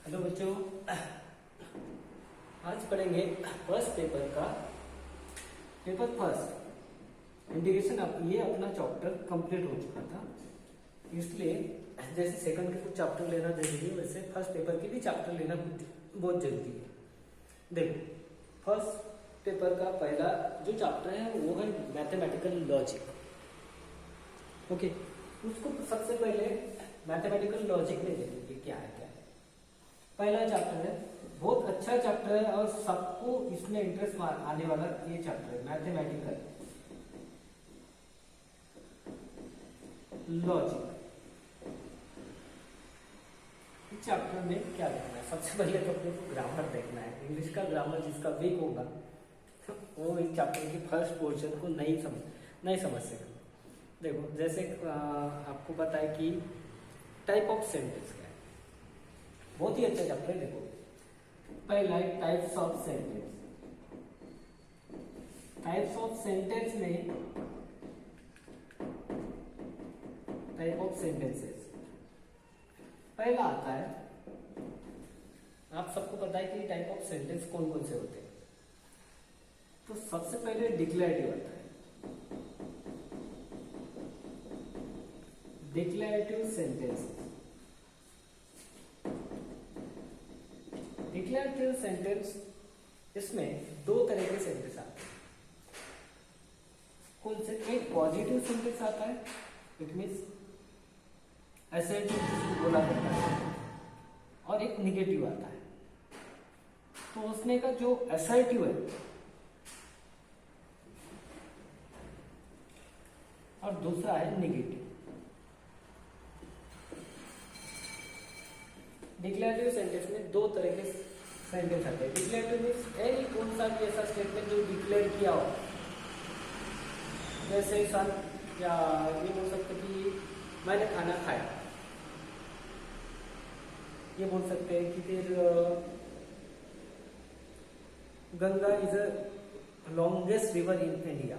Hello बच्चों, आज पढ़ेंगे फर्स्ट पेपर का पेपर फर्स्ट इंटीग्रेशन। ये अपना चैप्टर कंप्लीट हो चुका था, इसलिए जैसे सेकंड के कुछ चैप्टर लेना जरूरी है, वैसे फर्स्ट पेपर के भी चैप्टर लेना बहुत जरूरी है। देखो, फर्स्ट पेपर का पहला जो चैप्टर है वो है मैथमेटिकल लॉजिक। ओके, उसको सबसे पहले मैथमेटिकल लॉजिक में देखेंगे क्या है। पहला चैप्टर है, बहुत अच्छा चैप्टर है और सबको इसमें इंटरेस्ट आने वाला ये चैप्टर है, मैथमेटिकल लॉजिक। इस चैप्टर में क्या देखना है? सबसे पहले तो अपने ग्रामर देखना है। इंग्लिश का ग्रामर जिसका वीक होगा वो इस चैप्टर की फर्स्ट पोर्शन को नहीं समझ सकेगा। देखो, जैसे आपको पता है कि टाइप ऑफ सेंटेंस क्या है, बहुत ही अच्छा चैप्टर है। देखो, पहला है types of sentence. Types of sentence में टाइप ऑफ सेंटेंसेस पहला आता है। आप सबको पता है कि टाइप ऑफ सेंटेंस कौन कौन से होते हैं। तो सबसे पहले डिक्लेरेटिव आता है। Declarative sentence. डिक्लेरेटिव सेंटेंस, इसमें दो तरह के सेंटेंस आते हैं। कौन से? एक पॉजिटिव सेंटेंस आता है, इट मीन्स असर्टिव बोला करता है, और एक निगेटिव आता है। तो उसमें का जो असर्टिव है और दूसरा है निगेटिव। डिक्लेरेटिव सेंटेंस में दो तरह के सेंटेंस आते हैं। डिक्लेरेटिव मीन्स एनी कौन सा भी ऐसा स्टेटमेंट जो डिक्लेयर किया हो, जैसे सन, या ये बोल सकते कि मैंने खाना खाया। ये बोल सकते हैं कि फिर Ganga is a longest river in India.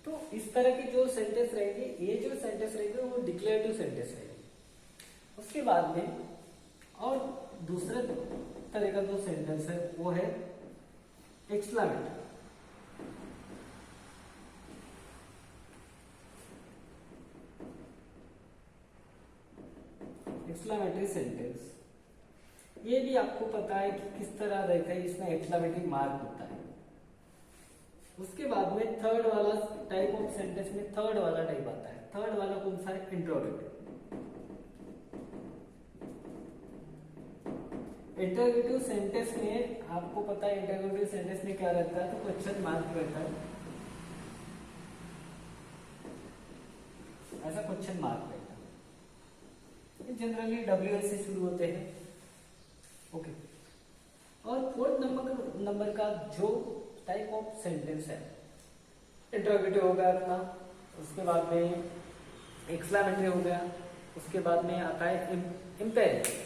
तो इस तरह के जो सेंटेंस रहेंगे, ये जो सेंटेंस रहेंगे वो डिक्लेरेटिव सेंटेंस रहेंगे। उसके बाद में और दूसरे तरह का जो सेंटेंस है वो है एक्सक्लेमेटरी। एक्सक्लेमेटरी सेंटेंस, ये भी आपको पता है कि किस तरह रहता है, इसमें एक्सक्लेमेटरी मार्क होता है। उसके बाद में थर्ड वाला टाइप ऑफ सेंटेंस में थर्ड वाला टाइप आता है। थर्ड वाला कौन सा है? इंटरोगेटिव। इंटरोगेटिव सेंटेंस में आपको पता है इंटरोगेटिव सेंटेंस में क्या रहता है, तो क्वेश्चन मार्क रहता है, ऐसा क्वेश्चन मार्क रहता है। जनरली WH से शुरू होते हैं। ओके, और फोर्थ नंबर का जो टाइप ऑफ सेंटेंस है, इंटरोगेटिव हो गया अपना, उसके बाद में एक्सक्लेमेटरी हो गया, उसके बाद में आता है imperative.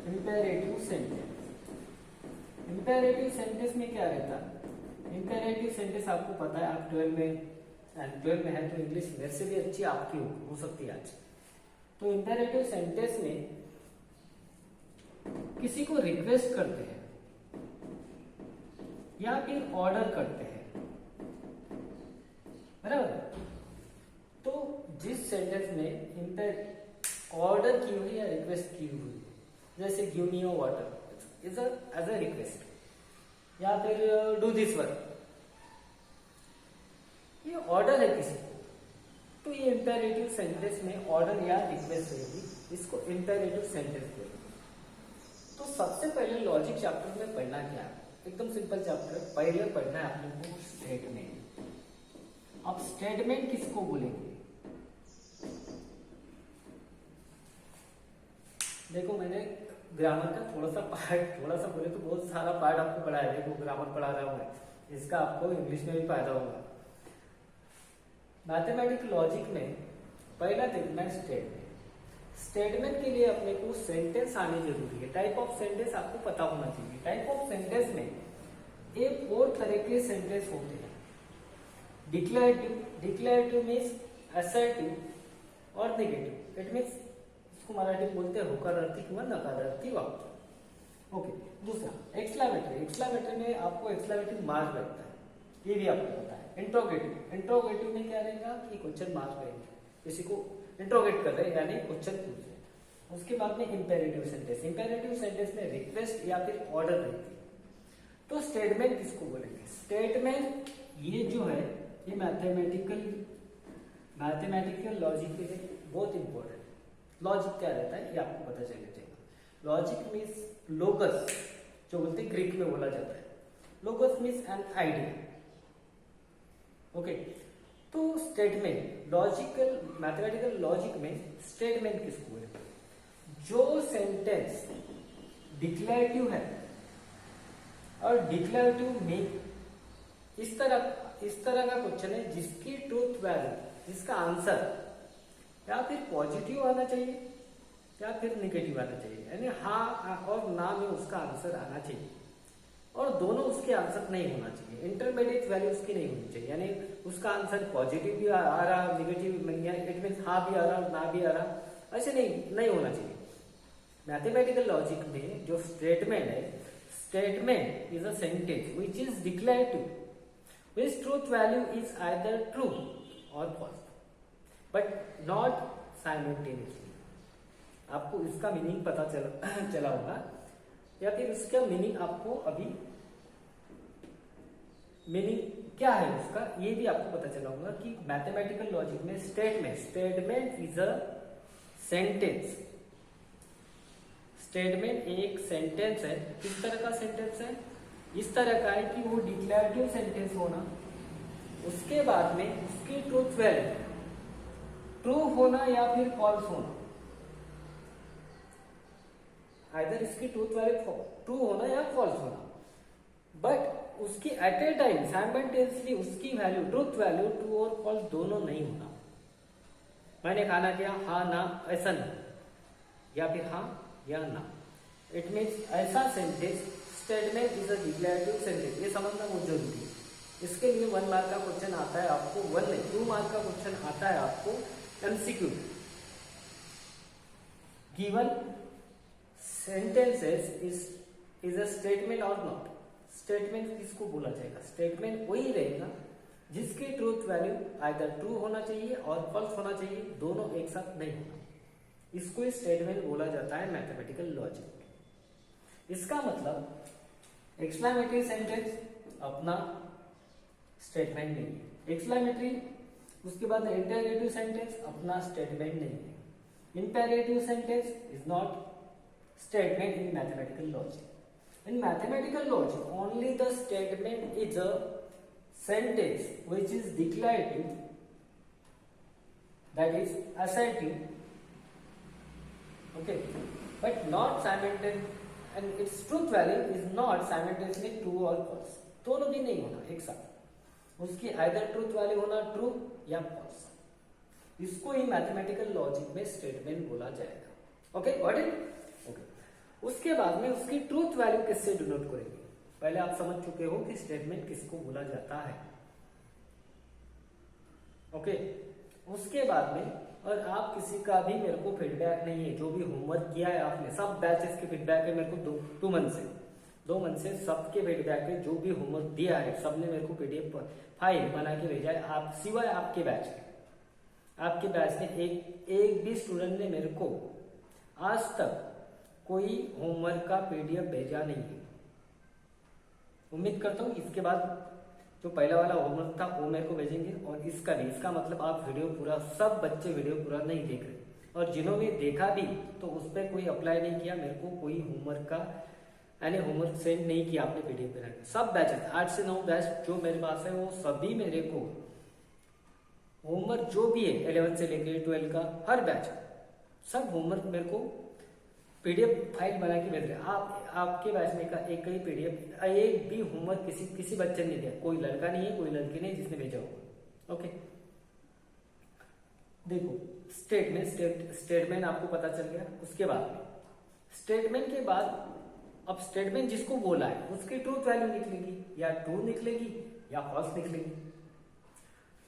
Imperative sentence. Imperative sentence में क्या रहता है? इंपेरेटिव सेंटेंस आपको पता है, आप 12 में है तो इंग्लिश मेरे से भी अच्छी आपकी हो सकती है आज। तो इंपेरेटिव सेंटेंस में किसी को रिक्वेस्ट करते हैं या फिर ऑर्डर करते हैं, बराबर। तो जिस सेंटेंस में ऑर्डर की हुई या रिक्वेस्ट की हुई, जैसे give me your water is as a request, या फिर डू दिस वर्क, ये ऑर्डर है किसी को, तो ये इंपेरेटिव सेंटेंस में ऑर्डर या रिक्वेस्ट रहेगी, इसको इंपेरेटिव सेंटेंस बोलेंगे। तो सबसे पहले लॉजिक चैप्टर में पढ़ना क्या है? एकदम सिंपल चैप्टर। पहले पढ़ना है आप लोगों को स्टेटमेंट। अब स्टेटमेंट किसको बोलेंगे? देखो, मैंने ग्रामर का थोड़ा सा बोले तो बहुत सारा पार्ट आपको पढ़ाया है। देखो, ग्रामर पढ़ा रहा हूं मैं, इसका आपको इंग्लिश में भी फायदा होगा। मैथमेटिकल लॉजिक में पहला देखना है स्टेटमेंट। स्टेटमेंट के लिए अपने को सेंटेंस आने जरूरी है। टाइप ऑफ सेंटेंस आपको पता होना चाहिए। टाइप ऑफ सेंटेंस में एक और तरह के सेंटेंस होते हैं। डिक्लेरेटिव मीन्स असर्टिव और नेगेटिव। इट मीन्स इसको मराठी बोलते हैं होकारार्थी किंवा नकारार्थी वाक्य। ओके, दूसरा एक्सक्लेमेटरी। एक्सक्लेमेटरी में आपको एक्सक्लेमेटरी मार्क लगता है, ये भी आपको पता है। इंट्रोगेटिव, इंट्रोगेटिव में क्या रहेगा कि क्वेश्चन मार्क रहेंगे, किसी को इंट्रोगेट कर रहे हैं यानी क्वेश्चन पूछ रहे हैं। उसके बाद में इंपेरेटिव सेंटेंस। इंपेरेटिव सेंटेंस में रिक्वेस्ट या फिर ऑर्डर रहती है। तो स्टेटमेंट किसको बोलेंगे? स्टेटमेंट ये जो है ये मैथमेटिकल लॉजिक के लिए बहुत इंपॉर्टेंट है। लॉजिक क्या रहता है ये आपको पता चलना चाहिए। लॉजिक मीन्स लोगस, जो बोलते हैं ग्रीक में बोला जाता है। लोगस मीन्स एन आइडिया। ओके, तो स्टेटमेंट लॉजिकल मैथमेटिकल लॉजिक में स्टेटमेंट किसको बोलेंगे? जो सेंटेंस डिक्लेरेटिव है और डिक्लेरेटिव में इस तरह का क्वेश्चन है जिसकी ट्रूथ वैल्यू, जिसका आंसर या फिर पॉजिटिव आना चाहिए या फिर निगेटिव आना चाहिए, यानी हाँ और ना में उसका आंसर आना चाहिए, और दोनों उसके आंसर नहीं होना चाहिए। इंटरमीडिएट वैल्यू उसकी नहीं होनी चाहिए, यानी उसका आंसर पॉजिटिव भी आ रहा, निगेटिव, इट मीन्स हाँ भी आ रहा ना भी आ रहा, ऐसे नहीं होना चाहिए। मैथमेटिकल लॉजिक में जो स्टेटमेंट है, statement is a sentence which is declarative, which truth value is either true और फॉल्स बट नॉट साइमल्टेनियसली। आपको इसका मीनिंग पता चला होगा, या फिर उसका मीनिंग आपको अभी मीनिंग क्या है उसका ये भी आपको पता चला होगा कि मैथमेटिकल लॉजिक में statement is a sentence. Statement एक सेंटेंस है। किस तरह का सेंटेंस है? इस तरह का है कि वो डिक्लेरेटिव सेंटेंस होना, उसके बाद में उसकी ट्रूथ वैल्यू ट्रू होना या फिर फॉल्स होना, आइदर इसकी ट्रूथ वैल्यू ट्रू होना या फॉल्स होना, बट उसकी एट ए टाइम साइमल्टेनियसली उसकी वैल्यू ट्रूथ वैल्यू ट्रू और फॉल्स दोनों नहीं होना। मैंने खाना किया, हाँ ना, ऐसा नहीं, या फिर हाँ या ना। इट मीन्स ऐसा sentence statement is a declarative sentence, ये समझना बहुत जरूरी है। इसके लिए 1 मार्क का क्वेश्चन आता है आपको, 1 नहीं 2 मार्क का क्वेश्चन आता है आपको MCQ. Given sentences is a statement और नॉट। स्टेटमेंट किसको बोला जाएगा? स्टेटमेंट वही रहेगा जिसकी ट्रूथ वैल्यू आइदर ट्रू होना चाहिए और फॉल्स होना चाहिए, दोनों एक साथ नहीं होना। इसको स्टेटमेंट बोला जाता है मैथमेटिकल लॉजिक। इसका मतलब एक्सक्लेमेटरी सेंटेंस अपना स्टेटमेंट नहीं है। एक्सक्लेमेटरी, उसके बाद इंटरोगेटिव सेंटेंस अपना स्टेटमेंट नहीं है। Imperative sentence is not statement in mathematical logic. In mathematical logic, only the statement is a sentence which is declarative, that is assertive, okay, but not simultaneous, and its truth value is not simultaneously true or false. दोनों भी नहीं होना एक साथ, उसकी either truth value होना true या false। इसको ही मैथमेटिकल लॉजिक में स्टेटमेंट बोला जाएगा। Okay, got it? उसके बाद में उसकी ट्रूथ वैल्यू किससे डिनोट करेंगे? पहले आप समझ चुके हो कि स्टेटमेंट किसको बोला जाता है। ओके, उसके बाद में, और आप किसी का भी मेरे को फीडबैक नहीं है, जो भी होमवर्क किया है आपने, सब बैचेस के फीडबैक है मेरे को 2 मंथ से सबके फीडबैक है। जो भी होमवर्क दिया है सबने मेरे को पीडीएफ फाइल बना के भेजा है, आप सिवाय आपके बैच के। आपके बैच में एक भी स्टूडेंट ने मेरे को आज तक कोई होमवर्क का पीडीएफ भेजा नहीं है। उम्मीद करता हूँ इसके बाद जो पहला वाला होमवर्क था वो मेरे को भेजेंगे, और इसका भी। इसका मतलब आप वीडियो पूरा, सब बच्चे वीडियो पूरा नहीं देख रहे, और जिन्होंने देखा भी तो उस पर कोई अप्लाई नहीं किया, मेरे को कोई होमवर्क का यानी होमवर्क सेंड नहीं किया आपने पीडीएफ बना के। सब बैचेस 8 से 9 बैच जो मेरे पास है वो सभी मेरे को होमवर्क जो भी है 11 से लेकर 12 का हर बैच सब होमवर्क मेरे को पीडीएफ फाइल बना के भेज रहे हैं। आपके बैच में का एक ही पीडीएफ, एक भी होमवर्क किसी बच्चे ने दिया, कोई लड़का नहीं है कोई लड़की नहीं जिसने भेजा होगा। ओके, देखो स्टेटमेंट आपको पता चल गया। उसके बाद स्टेटमेंट के बाद अब स्टेटमेंट जिसको बोला है उसकी ट्रूथ वैल्यू निकलेगी, या ट्रू निकलेगी या फॉल्स निकलेगी।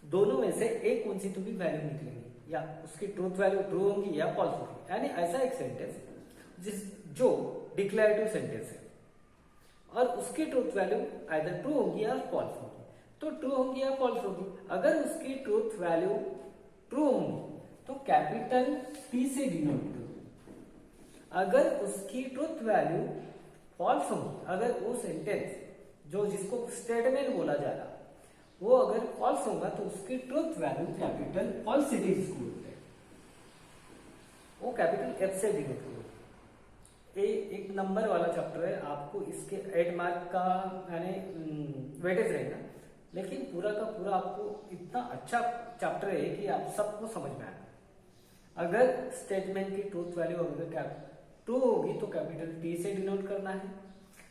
दोनों में से एक कौन सी तो भी वैल्यू निकलेगी। या उसकी ट्रूथ वैल्यू ट्रू होंगी या फॉल्स होगी। यानी ऐसा एक सेंटेंस जो डिक्लेरेटिव सेंटेंस है और उसकी ट्रूथ वैल्यू आइदर ट्रू होगी या फॉल्स होगी। तो ट्रू होगी या फॉल्स होगी, अगर उसकी ट्रूथ वैल्यू ट्रू होंगी तो कैपिटल टी से डिनोट करो। अगर उसकी ट्रूथ वैल्यू फॉल्स होगी, अगर वो सेंटेंस जो जिसको स्टेटमेंट बोला जा रहा वो अगर फॉल्स होगा तो उसकी ट्रूथ वैल्यू कैपिटल फॉल्स से डिनोट बोलते हैं, वो कैपिटल एफ से डिनोट करो। ये एक नंबर वाला चैप्टर है, आपको इसके 8 मार्क का यानी वेटेज रहेगा, लेकिन पूरा का पूरा आपको इतना अच्छा चैप्टर है कि आप सबको समझ में आएगा। अगर स्टेटमेंट की ट्रूथ वैल्यू अगर ट्रू होगी तो कैपिटल टी से डिनोट करना है,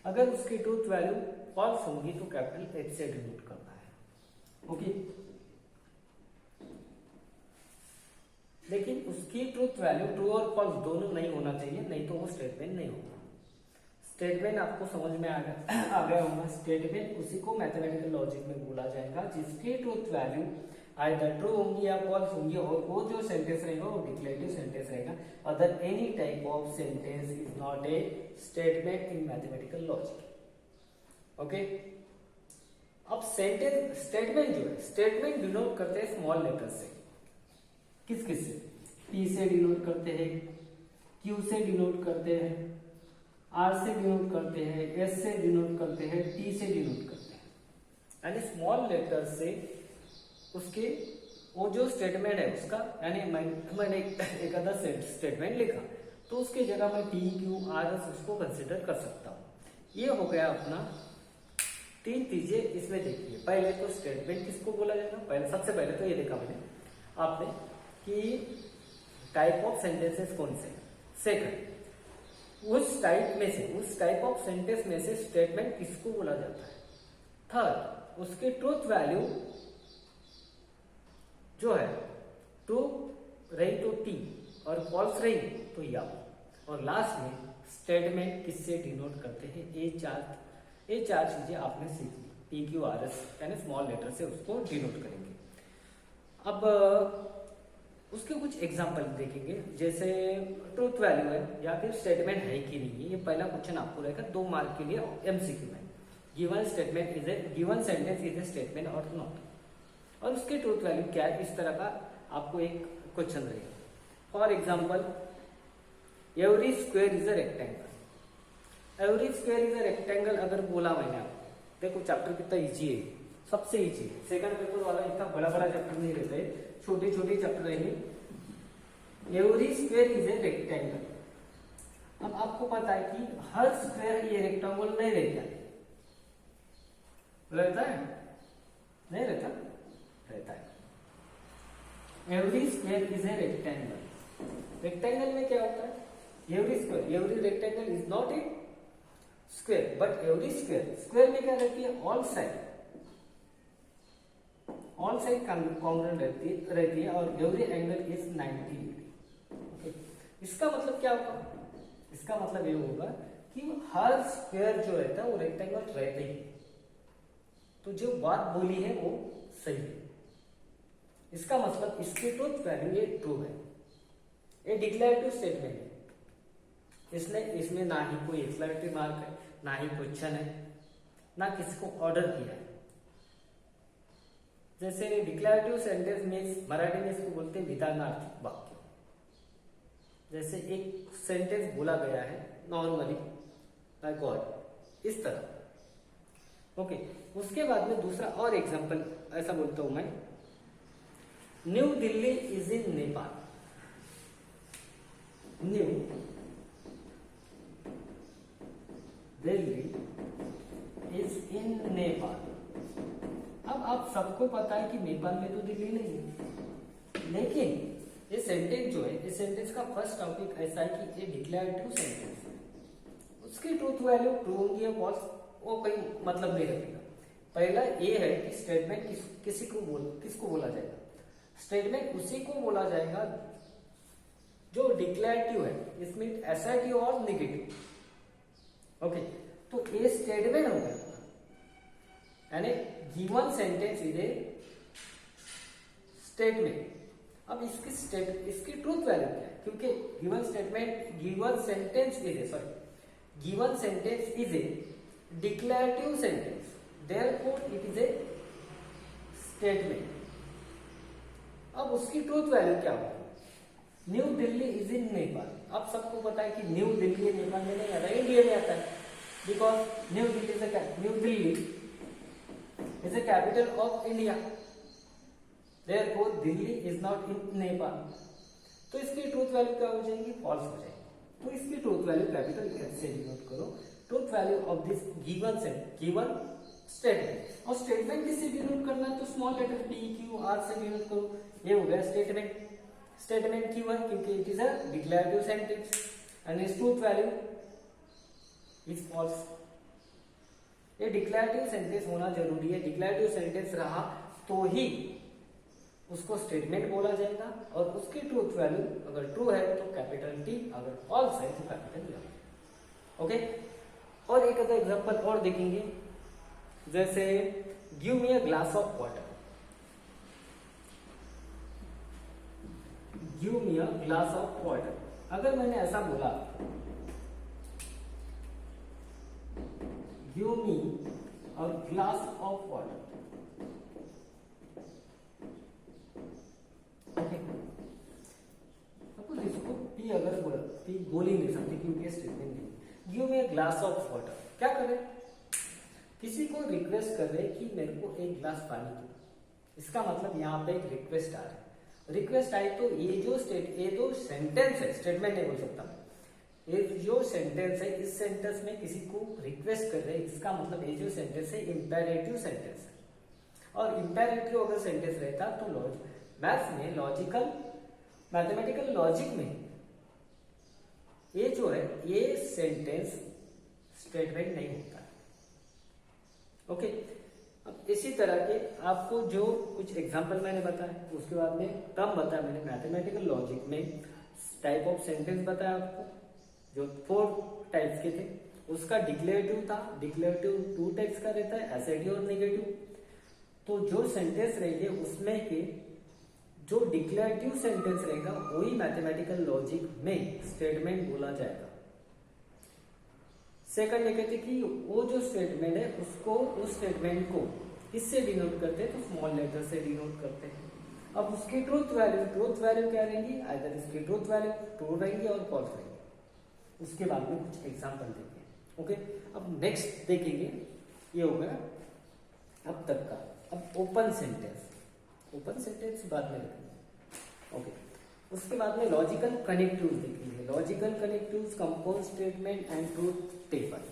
अगर उसकी ट्रूथ वैल्यू फॉल्स होगी तो कैपिटल एच से डिनोट करना है। ओके, लेकिन उसकी ट्रूथ वैल्यू ट्रू और फॉल्स दोनों नहीं होना चाहिए, नहीं तो वो स्टेटमेंट नहीं होगा। स्टेटमेंट आपको समझ में आ गया होगा। स्टेटमेंट उसी को मैथमेटिकल लॉजिक में बोला जाएगा जिसकी ट्रूथ वैल्यू आइदर ट्रू होंगी या फॉल्स होंगी, और वो जो सेंटेंस रहेगा वो डिक्लेरेटिव सेंटेंस रहेगा। Other any type of sentence is not a statement in mathematical logic. Okay, अब सेंटेंस स्टेटमेंट जो है, स्टेटमेंट डिनोट करते हैं स्मॉल लेटर से। किस किस से? पी से डिनोट करते हैं, क्यू से डिनोट करते हैं, आर से डिनोट करते हैं, एस से डिनोट करते हैं, टी से डिनोट करते हैं। यानी स्मॉल लेटर से उसके वो जो स्टेटमेंट है उसका, यानी मैंने एक आधा स्टेटमेंट लिखा तो उसकी जगह मैं पी क्यू आर एस उसको कंसिडर कर सकता हूँ। ये हो गया अपना 3 चीजें इसमें देखिए। पहले तो स्टेटमेंट किसको बोला जाएगा, पहले सबसे पहले तो ये देखा मैंने आपने कि टाइप ऑफ सेंटेंसेस कौन से। सेकंड, उस टाइप ऑफ सेंटेंस में से स्टेटमेंट किसको बोला जाता है। थर्ड, उसकी ट्रूथ वैल्यू जो है ट्रू रही तो टी और फॉल्स रही तो या। और लास्ट में स्टेटमेंट किससे डिनोट करते हैं, ये चार चीजें आपने सीखी। पी क्यू आर एस यानी स्मॉल लेटर से उसको डिनोट करेंगे। अब उसके कुछ एग्जाम्पल देखेंगे, जैसे ट्रूथ वैल्यू है या फिर स्टेटमेंट है कि नहीं है। ये पहला क्वेश्चन आपको रहेगा 2 मार्क के लिए एमसीक्यू में। Given sentence is a statement और नॉट, और उसकी ट्रूथ वैल्यू क्या है, इस तरह का आपको एक क्वेश्चन रहेगा। For example, every square is a rectangle. Every square is a rectangle अगर बोला मैंने आपको, देखो चैप्टर कितना इजी है, सबसे इजी है। सेकंड पेपर वाला इतना बड़ा चैप्टर नहीं रहता है, छोटे चैप्टर रहेंगे। Every square is a rectangle. अब आपको पता है कि हर स्क्वायर ये रेक्टेंगल नहीं रहता है, नहीं रहता है। Every square is a rectangle. Rectangle में क्या होता है, every rectangle is not a square but every square में क्या रहती है, ऑल साइड कॉन्ग्रुएंट रहती है और एवरी एंगल इज 90 डिग्री। इसका मतलब क्या होगा, इसका मतलब ये होगा कि हर स्क्वायर जो रहता है वो रेक्टेंगल रहता ही। तो जो बात बोली है वो सही है। इसका मतलब इसकी ट्रूथ वैल्यू ये ट्रू है, ये डिक्लेरेटिव स्टेटमेंट है। इसमें ना ही कोई एक्सक्लेमेटरी मार्क है, ना ही क्वेश्चन है, ना किसी को ऑर्डर किया है। जैसे डिक्लेरेटिव सेंटेंस में मराठी में इसको बोलते हैं विधानार्थक वाक्य। जैसे एक सेंटेंस बोला गया है नॉर्मली बाय गॉड, इस तरह। ओके, उसके बाद में दूसरा और एग्जांपल ऐसा बोलता हूं मैं, new Delhi is in Nepal. New Delhi is in Nepal. अब आप सबको पता है कि नेपाल में तो दिल्ली नहीं है, लेकिन ये सेंटेंस जो है, इस सेंटेंस का फर्स्ट टॉपिक ऐसा है कि ये डिक्लेरेटिव सेंटेंस है। उसकी ट्रूथ वैल्यू ट्रू होगी या फॉल्स वो कोई मतलब नहीं रखेगा। पहला ये है कि स्टेटमेंट किसको बोला जाएगा। स्टेटमेंट उसी को बोला जाएगा जो डिक्लेरेटिव है, इसमें असर्टिव और नेगेटिव। ओके, तो ये स्टेटमेंट हो गया, यानी given sentence is a statement अब इसकी ट्रूथ वैल्यू क्या है, क्योंकि given sentence is a declarative sentence, therefore it is a statement. अब उसकी ट्रूथ वैल्यू क्या होगी? New Delhi is in Nepal. अब सबको पता है कि न्यू दिल्ली नेपाल में नहीं आता, इंडिया में आता है, because new Delhi is a capital of India, therefore Delhi is not in Nepal. तो इसकी ट्रूथ वैल्यू क्या हो जाएगी? फॉल्स हो जाएगी। तो इसकी ट्रूथ वैल्यू कैपिटल एफ से डिनोट करो। Truth value of this given statement. और स्टेटमेंट किससे डिनोट करना है? तो small letter P Q R से डिनोट करो। ये हो गया स्टेटमेंट क्यों है? क्योंकि it is a declarative sentence and its truth value is false. ये डिक्लेरेटिव सेंटेंस होना जरूरी है। डिक्लेरेटिव सेंटेंस रहा तो ही उसको स्टेटमेंट बोला जाएगा, और उसकी ट्रूथ वैल्यू अगर ट्रू है तो कैपिटल टी, अगर फॉल्स है तो कैपिटल एल। ओके, और एक एग्जांपल और देखेंगे, जैसे give me a glass of water. Give me a glass of water. अगर मैंने ऐसा बोला, give me a glass of water, इसको पी अगर बोला, पी बोल ही नहीं सकते क्योंकि स्टेटमेंट नहीं। Give me a glass of water, क्या करें? किसी को रिक्वेस्ट कर रहे कि मेरे को एक ग्लास पानी दो। इसका मतलब यहाँ पे एक रिक्वेस्ट आ रहा है। रिक्वेस्ट आई तो ये जो सेंटेंस है, स्टेटमेंट नहीं बोल सकता, ये जो सेंटेंस है, इस सेंटेंस में किसी को रिक्वेस्ट कर रहे हैं, इसका मतलब ये जो सेंटेंस है इंपेरेटिव सेंटेंस है। और इंपेरेटिव अगर सेंटेंस रहता तो मैथ्स में मैथमेटिकल लॉजिक में ये जो है, ये सेंटेंस स्टेटमेंट नहीं होता है। ओके, अब इसी तरह के आपको जो कुछ एग्जांपल मैंने बताया, उसके बाद में टर्म बताया मैंने मैथमेटिकल लॉजिक में, टाइप ऑफ सेंटेंस बताया आपको, जो 4 टाइप्स के थे। उसका डिक्लेरेटिव था, डिक्लेरेटिव 2 टाइप्स का रहता है, एसएडी और नेगेटिव। तो जो सेंटेंस रहेंगे उसमें के जो डिक्लेरेटिव सेंटेंस रहेगा वही मैथमेटिकल लॉजिक में स्टेटमेंट बोला जाएगा। सेकंड ये कहते कि वो जो स्टेटमेंट है उसको, उस स्टेटमेंट को किससे डिनोट करते हैं? तो स्मॉल लेटर से डिनोट करते हैं। अब उसकी ट्रूथ वैल्यू क्या रहेंगी? आइदर इसकी ट्रूथ वैल्यू ट्रू रहेंगी और फॉल्स रहेंगी। उसके बाद में कुछ एग्जांपल देंगे। ओके, अब नेक्स्ट देखेंगे, ये हो गया अब तक का। अब ओपन सेंटेंस बाद में रखेंगे। ओके, उसके बाद में लॉजिकल कनेक्टिव्स देखेंगे। Logical connectives, compound statement and truth table.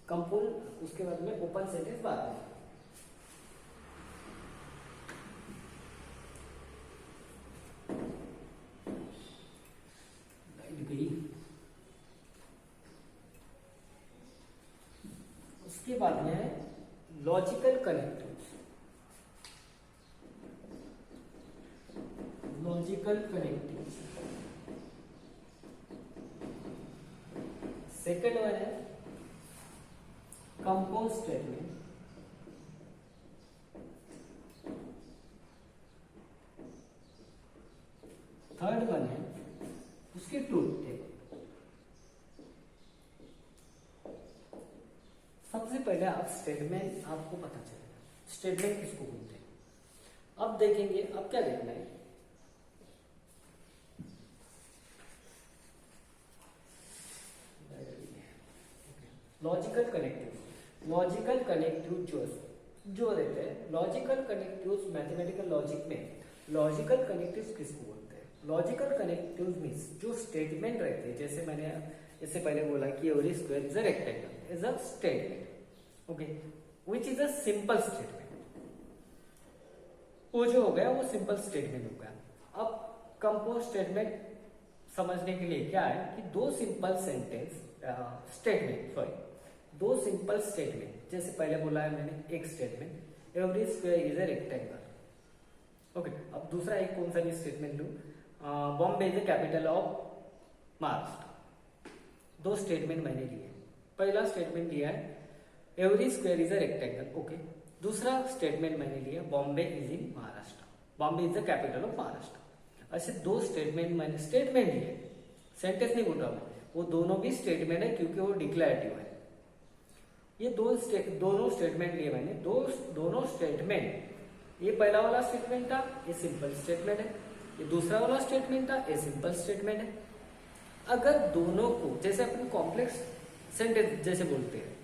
Compound, उसके बाद में ओपन सेंटेंस बाद में। उसके बाद में है लॉजिकल कनेक्टिव्स। सेकेंड वन है कंपाउंड स्टेटमेंट। थर्ड वन है उसकी ट्रूथ टेबल। सबसे पहले आप स्टेटमेंट, आपको पता चलेगा स्टेटमेंट किसको बोलते हैं। अब देखेंगे, अब क्या देखना है, लॉजिकल कनेक्टिव जो रहते हैं, लॉजिकल कनेक्टिव्स मैथमेटिकल लॉजिक में लॉजिकल कनेक्टिव्स किसको बोलते हैं? लॉजिकल कनेक्टिव्स मींस जो स्टेटमेंट रहते हैं, जैसे मैंने इससे पहले बोला कि every square is a rectangle is a statement, okay, which is a simple statement. वो जो हो गया वो सिंपल स्टेटमेंट हो गया। अब कंपाउंड स्टेटमेंट समझने के लिए क्या है कि दो सिंपल स्टेटमेंट, जैसे पहले बोला है मैंने एक statement, every square is a rectangle. Okay, अब दूसरा एक कौन सा भी स्टेटमेंट लूं, Bombay is the capital of Maharashtra. दो स्टेटमेंट मैंने लिए। पहला स्टेटमेंट लिया है every square is a rectangle, okay. दूसरा स्टेटमेंट मैंने लिया Bombay is in Maharashtra, Bombay is the capital of Maharashtra. ऐसे दो स्टेटमेंट मैंने स्टेटमेंट ही है, सेंटेंस नहीं बोल रहा मैं, वो दोनों भी स्टेटमेंट है क्योंकि वो डिक्लेरेटिव है। ये दोनों स्टेटमेंट लिए मैंने, दोनों स्टेटमेंट, ये पहला वाला स्टेटमेंट था, ये सिंपल स्टेटमेंट है, ये दूसरा वाला स्टेटमेंट था, ये सिंपल स्टेटमेंट है। अगर दोनों को, जैसे अपन कॉम्प्लेक्स सेंटेंस जैसे बोलते हैं,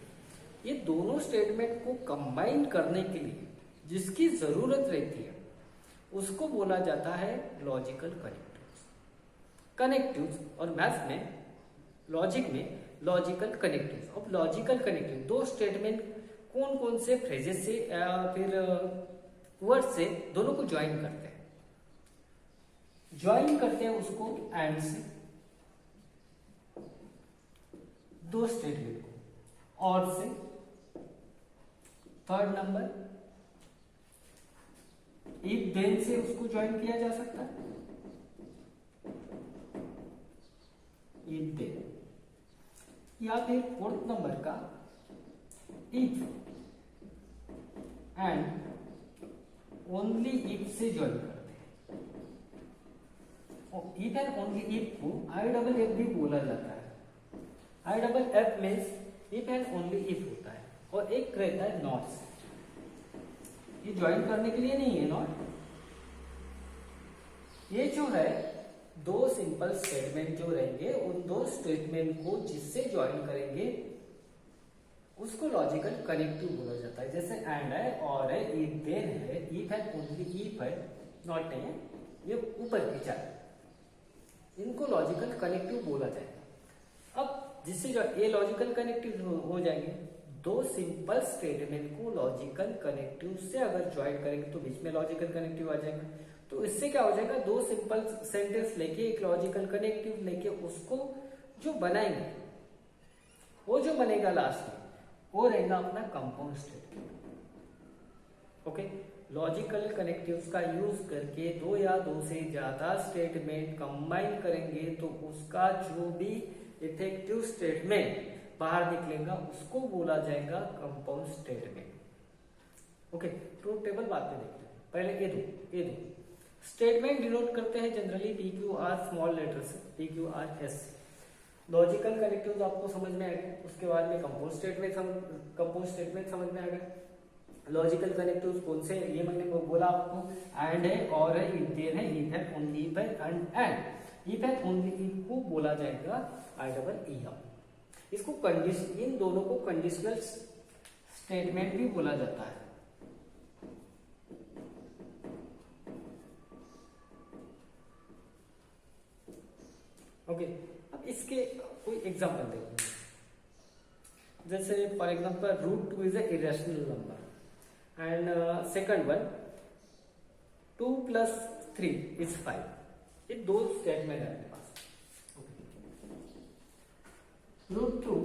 ये दोनों स्टेटमेंट को कंबाइन करने के लिए जिसकी जरूरत रहती है उसको बोला जाता है लॉजिकल कनेक्टिव्स। कनेक्टिव्स और मैथ्स में, लॉजिक में लॉजिकल कनेक्टिव्स। अब लॉजिकल कनेक्टिव दो स्टेटमेंट कौन कौन से फ्रेजेस से या फिर वर्ड से दोनों को ज्वाइन करते हैं। ज्वाइन करते हैं उसको एंड से, दो स्टेटमेंट को, और से, थर्ड नंबर इफ देन से उसको ज्वाइन किया जा सकता है, इफ देन, या फिर फोर्थ नंबर का इफ एंड ओनली इफ से ज्वाइन करते हैं। इफ एंड ओनली इफ को IFF भी बोला जाता है। IFF means if and only if होता है, और एक रहता है नॉट से, ये ज्वाइन करने के लिए नहीं है नॉट। ये जो है दो सिंपल स्टेटमेंट जो रहेंगे, उन दो स्टेटमेंट को जिससे ज्वाइन करेंगे उसको लॉजिकल कनेक्टिव बोला जाता है। जैसे एंड है, और है, इफ देन है, इफ है, ओनली इफ है, नॉट नहीं है, ये ऊपर की चार, इनको लॉजिकल कनेक्टिव बोला जाएगा। अब जिससे जो ये लॉजिकल कनेक्टिव हो जाएंगे, दो सिंपल स्टेटमेंट को लॉजिकल कनेक्टिव से अगर ज्वाइन करेंगे तो बीच में लॉजिकल कनेक्टिव आ जाएगा। तो इससे क्या हो जाएगा, दो सिंपल सेंटेंस लेके एक लॉजिकल कनेक्टिव लेके उसको जो बनाएंगे, वो जो बनेगा लास्ट में वो रहेगा अपना compound statement. Okay, logical connectives का यूज करके दो या दो से ज्यादा स्टेटमेंट कंबाइन करेंगे तो उसका जो भी इफेक्टिव स्टेटमेंट बाहर निकलेगा उसको बोला जाएगा compound statement. Okay, truth table बाद में देखते हैं, पहले ये दो स्टेटमेंट डिनोट करते हैं जनरली PQR स्मॉल लेटर से, PQRS। लॉजिकल कनेक्टिव्स आपको समझ में आ गए, उसके बाद में कंपाउंड स्टेटमेंट समझ में आ गए। लॉजिकल कनेक्टिव्स कौन से, ये मैंने बोला आपको, एंड है, और है, इफ देन है, इफ है, ओनली इफ है, एंड इफ है, ओनली इफ को बोला जाएगा IFF। इसको कंडीशन, इन दोनों को कंडीशनल स्टेटमेंट भी बोला जाता है। ओके, अब इसके कोई एग्जांपल देखते हैं। जैसे for example √2 is a irrational number and second one 2 + 3 is 5। ये दो स्टेटमेंट है अपने पास। √2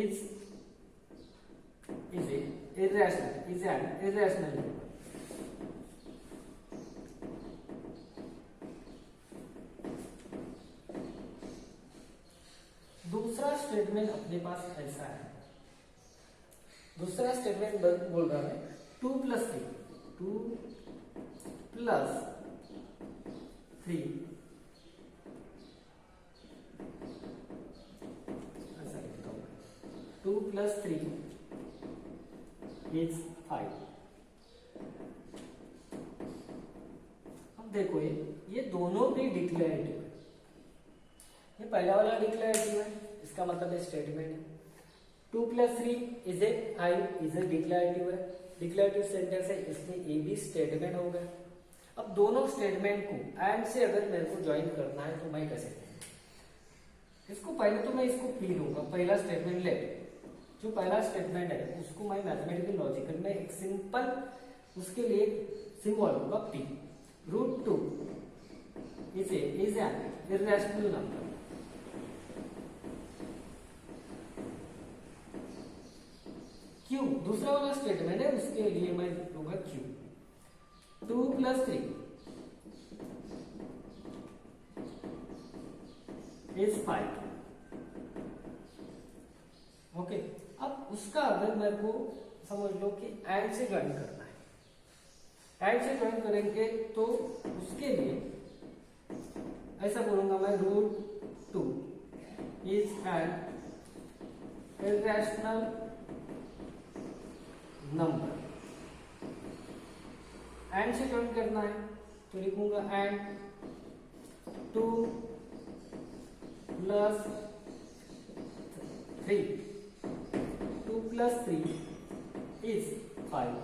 इज an irrational number। दूसरा स्टेटमेंट अपने पास ऐसा है, दूसरा स्टेटमेंट बोल रहा है 2 + 3 ऐसा लिखता हूं, 2 + 3 इज 5। अब देखो ये दोनों भी डिक्लेरेटिव है। ये पहला वाला डिक्लेरेटिव है, इसका मतलब है स्टेटमेंट है। 2 + 3 is a 5 is a declarative है, डिक्लेरेटिव सेंटेंस है, इसमें ए भी स्टेटमेंट हो गया। अब दोनों स्टेटमेंट को एंड से अगर मेरे को ज्वाइन करना है तो मैं कैसे करूं? इसको पहले तो मैं इसको पी लूंगा, पहला स्टेटमेंट ले, जो पहला स्टेटमेंट है उसको मैं मैथमेटिकल लॉजिकल में एक सिंपल उसके लिए सिंबल होगा P. √2 is an irrational number. Q दूसरा वाला स्टेटमेंट है, उसके लिए मैं लूंगा क्यू। 2 + 3 इज 5। ओके, अब उसका अगर मेरे को समझ लो कि एंड से ज्वाइन करना है, एंड से ज्वाइन करेंगे तो उसके लिए ऐसा बोलूंगा मैं, √2 is an irrational number. And से ज्वाइन करना है तो लिखूंगा एंड 2 + 3 2 + 3 इज 5।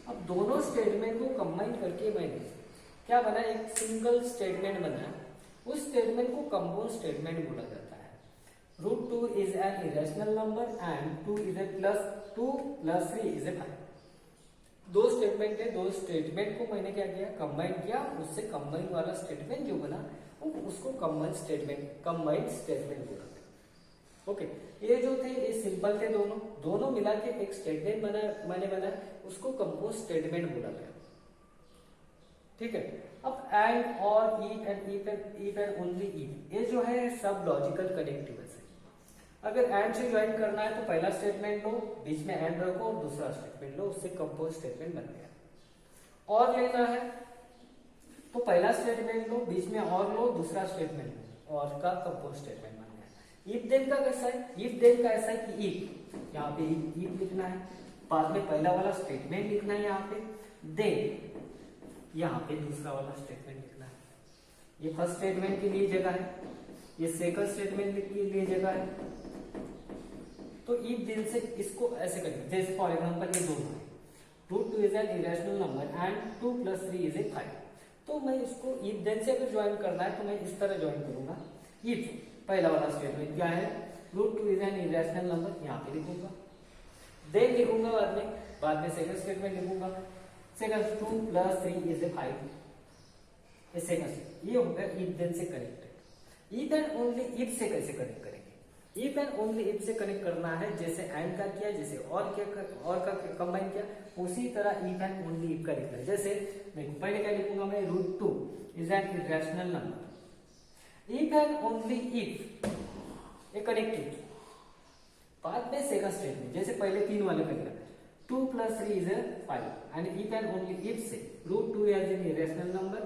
अब दोनों स्टेटमेंट को कंबाइन करके मैंने क्या बना, एक सिंगल स्टेटमेंट बना। उस स्टेटमेंट को कंपाउंड स्टेटमेंट बोला जाता है। √2 is an irrational number and 2 + 3 is 5। दो स्टेटमेंट है, दो स्टेटमेंट को मैंने क्या किया, कंबाइन किया। उससे कंबाइन वाला स्टेटमेंट जो बना उसको कंबाइंड स्टेटमेंट बोला। ओके, ये जो थे ये सिंपल थे, दोनों मिला के एक स्टेटमेंट मैंने बनाया, उसको कंपाउंड स्टेटमेंट बोला गया। ठीक है। अब एंड और इफ एंड ओनली इफ, ये जो है सब लॉजिकल कनेक्टिव है। अगर एंड से ज्वाइन करना है तो पहला स्टेटमेंट लो, बीच में एंड रखो और दूसरा स्टेटमेंट लो, उससे कंपाउंड स्टेटमेंट बन गया। और लेना है तो पहला स्टेटमेंट लो, बीच में और लो, दूसरा स्टेटमेंट लो, और का कंपाउंड स्टेटमेंट बन गया। इफ देन का कैसा है, इफ देन का ऐसा है कि इफ, यहाँ पे इफ लिखना है, बाद में पहला वाला स्टेटमेंट लिखना है, यहाँ पे देन यहाँ पे दूसरा वाला स्टेटमेंट लिखना है। ये फर्स्ट स्टेटमेंट के लिए जगह है, ये सेकंड स्टेटमेंट के लिए जगह है। तो इफ देन से इसको ऐसे करेंगे, जैसे फॉर एग्जांपल ये दोनों है, √2 is an irrational number and 2 + 3 is 5। तो मैं इसको इफ देन से अगर ज्वाइन करना है तो मैं इस तरह ज्वाइन करूंगा। इफ पहला वाला स्टेटमेंट क्या है, √2 इज एन इरेशनल नंबर, यहाँ पे लिखूंगा, देन लिखूंगा बाद में सेकंड स्टेटमेंट लिखूंगा, सेकंड 2 + 3 इज 5। ये होगा इफ देन से connected. If and only if से कैसे कनेक्ट करेंगे, इफ एंड ओनली इफ से कनेक्ट करना है, जैसे एंड का किया, जैसे और का कंबाइन किया, उसी तरह इफ एंड ओनली इफ का लिखना है। जैसे देखो पहले क्या लिखूंगा मैं, √2 is an irrational number, if and only if ये कनेक्टेड, बाद में सेकंड स्टेटमेंट, जैसे पहले 3 वाले का लिखा 2 + 3 is 5, and if and only if से √2 is an irrational number,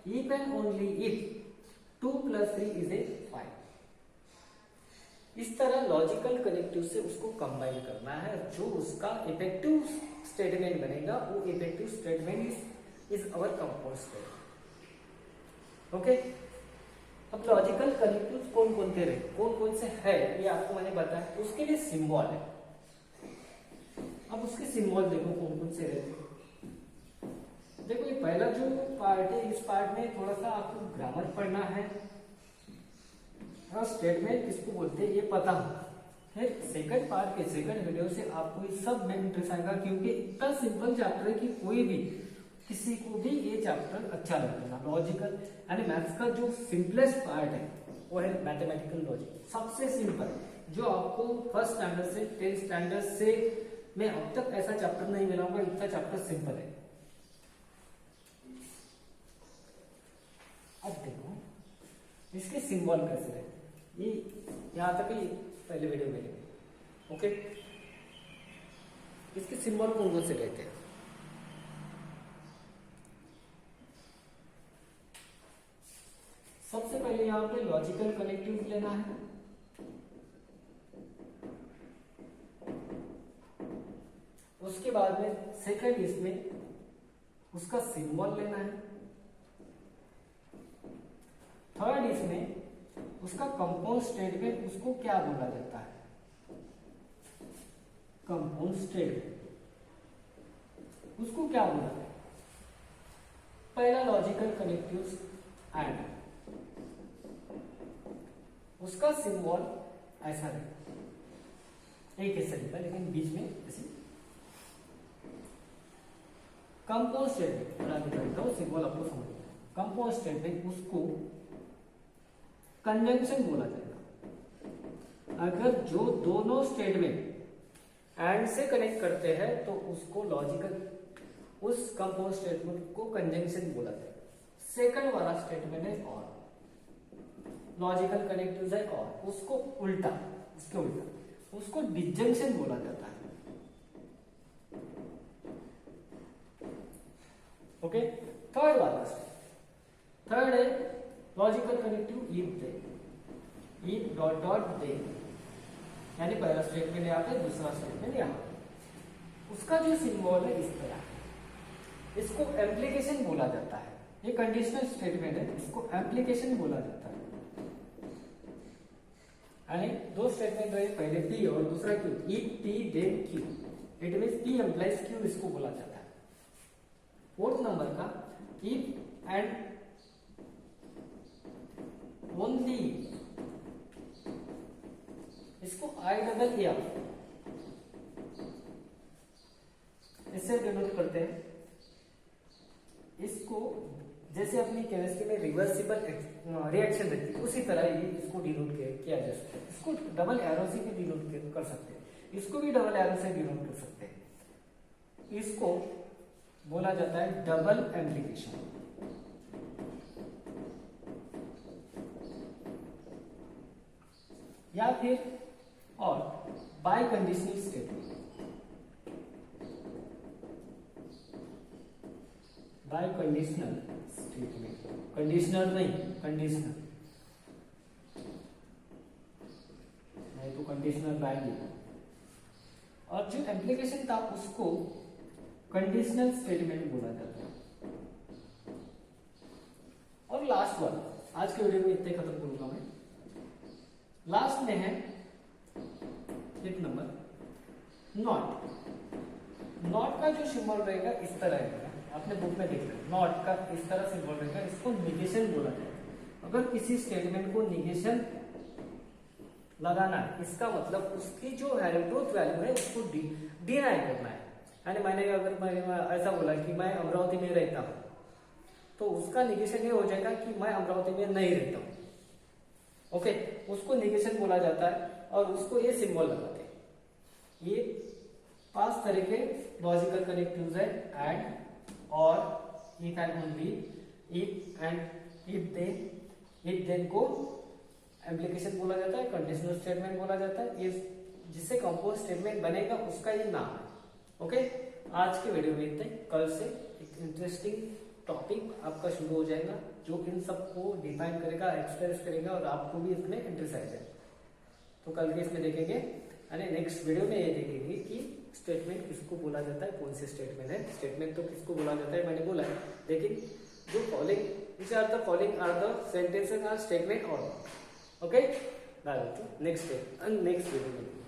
if and only if 2 + 3 is 5। इस तरह लॉजिकल कनेक्टिव से उसको कंबाइन करना है, जो उसका इफेक्टिव स्टेटमेंट बनेगा, वो effective statement is our compound statement. Okay, अब लॉजिकल कनेक्टिव कौन कौन से है ये आपको मैंने बताया। उसके लिए सिंबल है। अब उसके सिंबल देखो कौन कौन से रहते हैं। देखो ये पहला जो पार्ट है, इस पार्ट में थोड़ा सा आपको ग्रामर पढ़ना है और स्टेटमेंट किसको बोलते हैं ये पता है। सेकंड पार्ट के सेकंड वीडियो से आपको ये सब में इंटरेस्ट आएगा, क्योंकि इतना सिंपल चैप्टर है कि कोई भी किसी को भी ये चैप्टर अच्छा लगेगा। लॉजिकल यानी मैथ्स का जो सिंपलेस्ट पार्ट है वो है मैथमेटिकल लॉजिक, सबसे सिंपल, जो आपको फर्स्ट स्टैंडर्ड से 10th स्टैंडर्ड से में अब तक ऐसा चैप्टर नहीं मिला होगा, इतना चैप्टर सिंपल है। अब देखो इसके सिंबल कैसे रहते हैं, ये यहां तक ही पहले वीडियो में लेंगे। ओके, इसके सिंबल कौन कौन से रहते हैं। सबसे पहले यहां पे लॉजिकल कनेक्टिव लेना है, उसके बाद में सेकंड इसमें उसका सिंबल लेना है, थर्ड इसमें उसका कंपाउंड स्टेटमेंट, उसको क्या बोला जाता है, कंपाउंड स्टेटमेंट, उसको क्या बोला जाता है। पहला लॉजिकल कनेक्टिव्स एंड, उसका सिंबल ऐसा है, एक ऐसा लिखा लेकिन बीच में ऐसे कंपाउंड स्टेटमेंट बना देता हूं, सिंबल आपको समझ में। कंपाउंड स्टेटमेंट उसको कंजंक्शन बोला जाएगा। अगर जो दोनों स्टेटमेंट एंड से कनेक्ट करते हैं तो उसको लॉजिकल, उस कंपाउंड स्टेटमेंट को कंजंक्शन बोला जाएगा। सेकंड वाला स्टेटमेंट है और, लॉजिकल कनेक्टिव्स है और, उसको उल्टा, उसके उल्टा उसको डिसजंक्शन बोला जाता है। ओके, थर्ड वाला थर्ड है logical connective if dot dot then, यानी पहला स्टेटमेंट यहाँ पे, दूसरा स्टेटमेंट यहाँ पे। उसका जो सिंबल है इस तरह, इसको एप्लीकेशन बोला जाता है। ये कंडीशनल स्टेटमेंट है, इसको एप्लीकेशन बोला जाता है। यानी दो स्टेटमेंट रहे, पहले पी और दूसरा Q. If P then Q, it means P implies Q, इसको बोला जाता है। फोर्थ नंबर का इफ एंड ओनली, इसको आई डबल एफ, इससे डिनोट करते हैं। इसको जैसे अपनी केमिस्ट्री में रिवर्सिबल रिएक्शन रहती है, उसी तरह ये इसको डिनोट किया जा सकता है। इसको डबल एरो से भी डिनोट कर सकते हैं, इसको भी डबल एरो से डिनोट कर सकते हैं। इसको बोला जाता है डबल एप्लीकेशन, या फिर और bye conditional statement, bye conditional statement, conditional नहीं, कंडीशनल नहीं तो कंडीशनल बाय नहीं। और जो एप्लीकेशन था उसको कंडीशनल स्टेटमेंट बोला जाता है। और लास्ट वन, आज के वीडियो में इतने खत्म करूंगा मैं। लास्ट में है एक नंबर नॉट। नॉट का जो सिंबल रहेगा इस तरह रहेगा, आपने बुक में देख लिया। नॉट का इस तरह सिंबल रहेगा, इसको निगेशन बोला जाएगा। अगर किसी स्टेटमेंट को निगेशन लगाना है, इसका मतलब उसकी जो ट्रूथ वैल्यू है उसको डिनाई करना है। यानी मैंने अगर ऐसा बोला कि मैं अमरावती में रहता हूं, तो उसका निगेशन ये हो जाएगा कि मैं अमरावती में नहीं रहता हूं। ओके, उसको निगेशन बोला जाता है और उसको ये सिंबल लगाते हैं। ये 5 तरह के लॉजिकल कनेक्टिव्स है, एंड, और, if and only, if and if then को एप्लीकेशन बोला जाता है, कंडीशनल स्टेटमेंट बोला जाता है। ये जिससे कंपोज स्टेटमेंट बनेगा उसका ये नाम है। ओके, आज के वीडियो में इतने। कल से एक इंटरेस्टिंग टॉपिक आपका शुरू हो जाएगा, जो इन सबको डिफाइन करेगा, एक्सप्रेस करेगा, और आपको भी इसमें इंटरेस्ट आ जाएगा। तो कल के इसमें देखेंगे, यानी नेक्स्ट वीडियो में ये देखेंगे कि स्टेटमेंट किसको बोला जाता है, कौन से स्टेटमेंट है। स्टेटमेंट तो किसको बोला जाता है मैंने बोला है, लेकिन जो following, which are the following are the sentences are statement और। ओके, नेक्स्ट वीडियो में।